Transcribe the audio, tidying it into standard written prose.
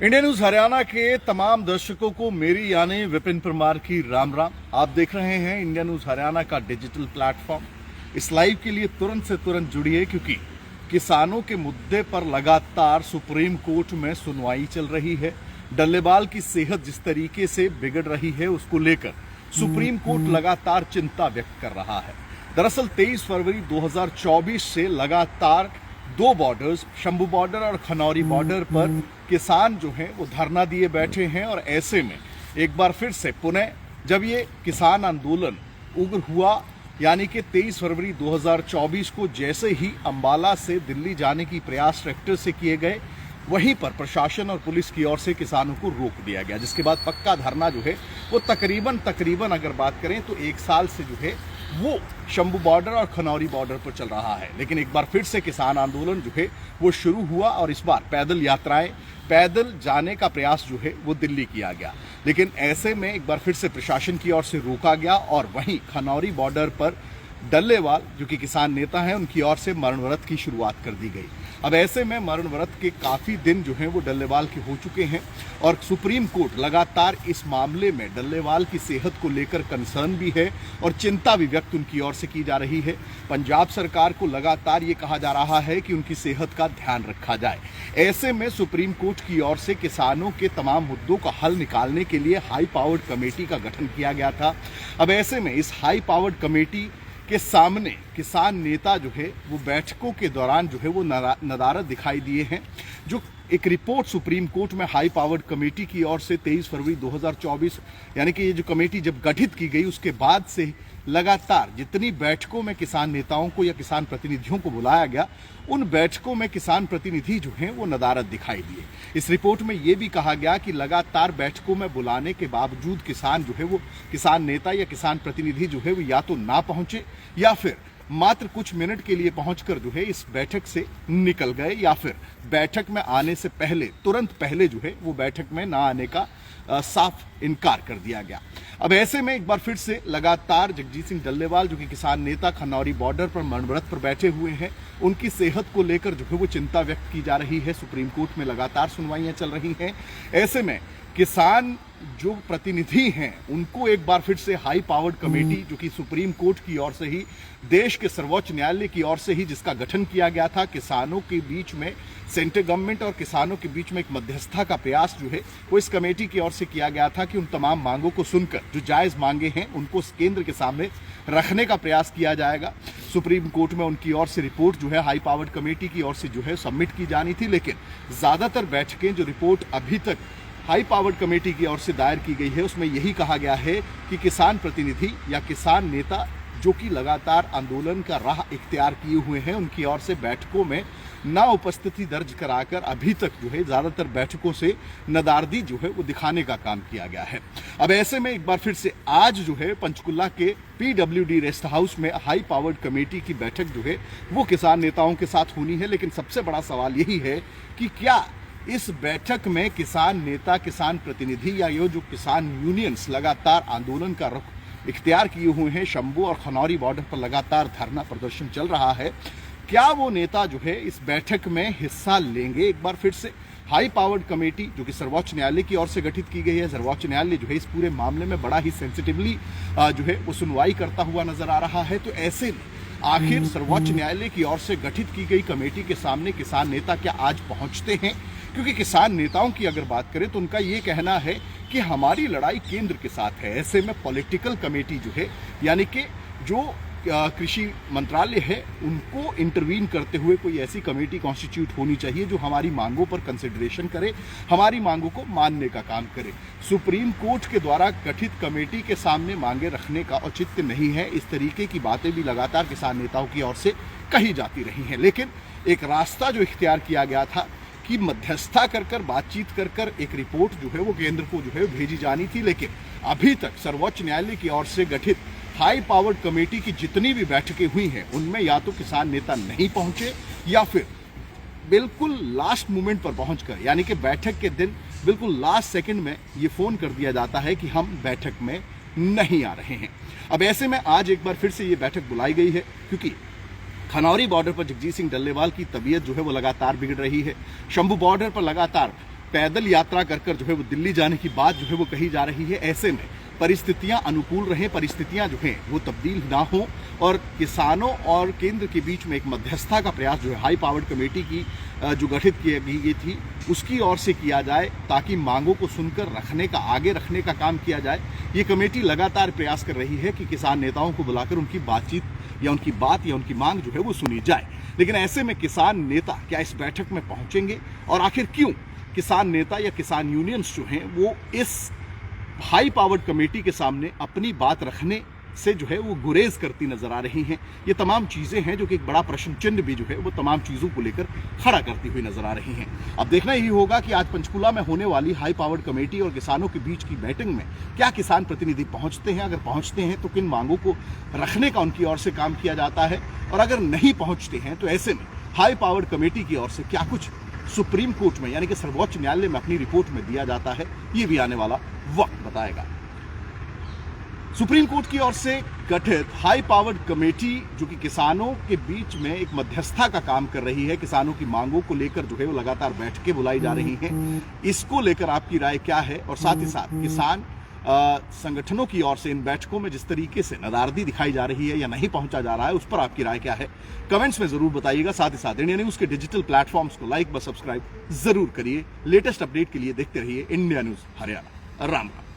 India news Haryana के तमाम दर्शकों को मेरी यानी विपिन परमार की राम राम। आप देख रहे हैं इंडिया न्यूज हरियाणा का डिजिटल प्लेटफॉर्म। इस लाइव के लिए तुरंत से तुरंत जुड़िए, क्योंकि किसानों के मुद्दे पर लगातार सुप्रीम कोर्ट में सुनवाई चल रही है। डल्लेवाल की सेहत जिस तरीके से बिगड़ रही है, उसको लेकर सुप्रीम कोर्ट लगातार चिंता व्यक्त कर रहा है। दरअसल 23 फरवरी 2024 से लगातार दो बॉर्डर्स, शंभू बॉर्डर और खनौरी बॉर्डर पर किसान जो हैं वो धरना दिए बैठे हैं। और ऐसे में एक बार फिर से पुनः जब ये किसान आंदोलन उग्र हुआ, यानी कि 23 फरवरी 2024 को जैसे ही अंबाला से दिल्ली जाने की प्रयास ट्रैक्टर से किए गए, वहीं पर प्रशासन और पुलिस की ओर से किसानों को रोक दिया गया, जिसके बाद पक्का धरना जो है वो तकरीबन अगर बात करें तो 1 साल से जो है वो शंभू बॉर्डर और खनौरी बॉर्डर पर चल रहा है। लेकिन एक बार फिर से किसान आंदोलन जो है वो शुरू हुआ और इस बार पैदल यात्राएं, पैदल जाने का प्रयास जो है वो दिल्ली किया गया। लेकिन ऐसे में एक बार फिर से प्रशासन की ओर से रोका गया और वहीं खनौरी बॉर्डर पर डल्लेवाल जो कि किसान नेता हैं, उनकी ओर से मरण व्रत की शुरुआत कर दी गई। अब ऐसे में मरण व्रत के काफ़ी दिन जो हैं वो डल्लेवाल के हो चुके हैं और सुप्रीम कोर्ट लगातार इस मामले में डल्लेवाल की सेहत को लेकर कंसर्न भी है और चिंता भी व्यक्त उनकी ओर से की जा रही है। पंजाब सरकार को लगातार ये कहा जा रहा है कि उनकी सेहत का ध्यान रखा जाए। ऐसे में सुप्रीम कोर्ट की ओर से किसानों के तमाम मुद्दों का हल निकालने के लिए हाई पावर्ड कमेटी का गठन किया गया था। अब ऐसे में इस हाई पावर्ड कमेटी के सामने किसान नेता जो है वो बैठकों के दौरान जो है वो नदारद दिखाई दिए हैं। जो एक रिपोर्ट सुप्रीम कोर्ट में हाई पावर्ड कमेटी की ओर से 23 फरवरी 2024 यानी कि ये जो कमेटी जब गठित की गई, उसके बाद से लगातार जितनी बैठकों में किसान नेताओं को या किसान प्रतिनिधियों को बुलाया गया, उन बैठकों में किसान प्रतिनिधि जो हैं वो नदारद दिखाई दिए। इस रिपोर्ट में ये भी कहा गया कि लगातार बैठकों में बुलाने के बावजूद किसान जो है वो किसान नेता या किसान प्रतिनिधि जो है वो या तो ना पहुंचे या फिर मात्र कुछ मिनट के लिए पहुंचकर जो है इस बैठक से निकल गए, या फिर बैठक में आने से पहले तुरंत पहले जो है वो बैठक में ना आने का साफ इनकार कर दिया गया। अब ऐसे में एक बार फिर से लगातार जगजीत सिंह डल्लेवाल जो कि किसान नेता खनौरी बॉर्डर पर मरण व्रत पर बैठे हुए हैं, उनकी सेहत को लेकर जो है वो चिंता व्यक्त की जा रही है। सुप्रीम कोर्ट में लगातार सुनवाइयां चल रही हैं। ऐसे में किसान जो प्रतिनिधि हैं उनको एक बार फिर से हाई पावर्ड कमेटी जो कि सुप्रीम कोर्ट की ओर से ही, देश के सर्वोच्च न्यायालय की ओर से ही जिसका गठन किया गया था, किसानों के बीच में सेंट्रल गवर्नमेंट और किसानों के बीच में एक मध्यस्थता का प्रयास जो है वो इस कमेटी की ओर से किया गया था कि उन तमाम मांगों को सुनकर जो जायज मांगे हैं उनको केंद्र के सामने रखने का प्रयास किया जाएगा। सुप्रीम कोर्ट में उनकी ओर से रिपोर्ट जो है हाई पावर्ड कमेटी की ओर से जो है सबमिट की जानी थी, लेकिन ज्यादातर बैठकें जो रिपोर्ट अभी तक हाई पावर्ड कमेटी की ओर से दायर की गई है उसमें यही कहा गया है कि किसान प्रतिनिधि या किसान नेता जो कि लगातार आंदोलन का राह इख्तियार किए हुए हैं, उनकी ओर से बैठकों में ना उपस्थिति दर्ज कराकर अभी तक जो है ज्यादातर बैठकों से नदारदी जो है वो दिखाने का काम किया गया है। अब ऐसे में एक बार फिर से आज जो है पंचकुला के PWD रेस्ट हाउस में हाई पावर्ड कमेटी की बैठक जो है वो किसान नेताओं के साथ होनी है। लेकिन सबसे बड़ा सवाल यही है कि क्या इस बैठक में किसान नेता, किसान प्रतिनिधि या ये जो किसान यूनियंस लगातार आंदोलन का रुख इख्तियार किए हुए हैं, शंभू और खनौरी बॉर्डर पर लगातार धरना प्रदर्शन चल रहा है, क्या वो नेता जो है इस बैठक में हिस्सा लेंगे? एक बार फिर से हाई पावर्ड कमेटी जो कि सर्वोच्च न्यायालय की ओर से गठित की गई है, सर्वोच्च न्यायालय जो है इस पूरे मामले में बड़ा ही सेंसिटिवली जो है वो सुनवाई करता हुआ नजर आ रहा है। तो ऐसे में आखिर सर्वोच्च न्यायालय की ओर से गठित की गई कमेटी के सामने किसान नेता क्या आज पहुंचते हैं? क्योंकि किसान नेताओं की अगर बात करें तो उनका ये कहना है कि हमारी लड़ाई केंद्र के साथ है। ऐसे में पॉलिटिकल कमेटी जो है, यानी कि जो कृषि मंत्रालय है, उनको इंटरवीन करते हुए कोई ऐसी कमेटी कॉन्स्टिट्यूट होनी चाहिए जो हमारी मांगों पर कंसिडरेशन करे, हमारी मांगों को मानने का काम करे। सुप्रीम कोर्ट के द्वारा गठित कमेटी के सामने मांगे रखने का औचित्य नहीं है। इस तरीके की बातें भी लगातार किसान नेताओं की ओर से कही जाती रही हैं। लेकिन एक रास्ता जो इख्तियार किया गया था कि मध्यस्थता कर बातचीत कर एक रिपोर्ट जो है वो केंद्र को जो है भेजी जानी थी, लेकिन अभी तक सर्वोच्च न्यायालय की ओर से गठित हाई पावर्ड कमेटी की जितनी भी बैठकें हुई हैं उनमें या तो किसान नेता नहीं पहुंचे या फिर बिल्कुल लास्ट मोमेंट पर पहुंचकर, यानी कि बैठक के दिन बिल्कुल लास्ट सेकंड में ये फोन कर दिया जाता है कि हम बैठक में नहीं आ रहे हैं। अब ऐसे में आज एक बार फिर से ये बैठक बुलाई गई है क्योंकि खनौरी बॉर्डर पर जगजीत सिंह डल्लेवाल की तबीयत जो है वो लगातार बिगड़ रही है। शंभू बॉर्डर पर लगातार पैदल यात्रा कर जो है वो दिल्ली जाने की बात जो है वो कही जा रही है। ऐसे में परिस्थितियां अनुकूल रहें, परिस्थितियां जो हैं वो तब्दील ना हो और किसानों और केंद्र के बीच में एक मध्यस्थता का प्रयास जो है हाई पावर्ड कमेटी की जो गठित की गई थी उसकी ओर से किया जाए, ताकि मांगों को सुनकर आगे रखने का काम किया जाए। ये कमेटी लगातार प्रयास कर रही है कि किसान नेताओं को बुलाकर उनकी बातचीत या उनकी बात या उनकी मांग जो है वो सुनी जाए। लेकिन ऐसे में किसान नेता क्या इस बैठक में पहुंचेंगे, और आखिर क्यों किसान नेता या किसान यूनियंस जो हैं वो इस हाई पावर्ड कमेटी के सामने अपनी बात रखने से जो है वो गुरेज करती नजर आ रही हैं। ये तमाम चीजें हैं जो कि एक बड़ा प्रश्न चिन्ह भी जो है वो तमाम चीजों को लेकर खड़ा करती हुई नजर आ रही हैं। अब देखना यही होगा कि आज पंचकुला में होने वाली हाई पावर्ड कमेटी और किसानों के बीच की बैठक में क्या किसान प्रतिनिधि पहुंचते हैं, अगर पहुंचते हैं तो किन मांगों को रखने का उनकी ओर से काम किया जाता है, और अगर नहीं पहुंचते हैं तो ऐसे में हाई पावर्ड कमेटी की ओर से क्या कुछ सुप्रीम कोर्ट में यानी कि सर्वोच्च न्यायालय में अपनी रिपोर्ट में दिया जाता है, ये भी आने वाला वक्त बताएगा। सुप्रीम कोर्ट की ओर से गठित हाई पावर्ड कमेटी जो कि किसानों के बीच में एक मध्यस्थता का काम कर रही है, किसानों की मांगों को लेकर जो है वो लगातार बैठकें बुलाई जा रही हैं, इसको लेकर आपकी राय क्या है? और साथ ही साथ किसान संगठनों की ओर से इन बैठकों में जिस तरीके से नदारदी दिखाई जा रही है या नहीं पहुंचा जा रहा है, उस पर आपकी राय क्या है? कमेंट्स में जरूर बताइएगा। साथ ही साथ इंडिया न्यूज के डिजिटल प्लेटफॉर्म्स को लाइक व सब्सक्राइब जरूर करिए। लेटेस्ट अपडेट के लिए देखते रहिए इंडिया न्यूज हरियाणा। राम राम।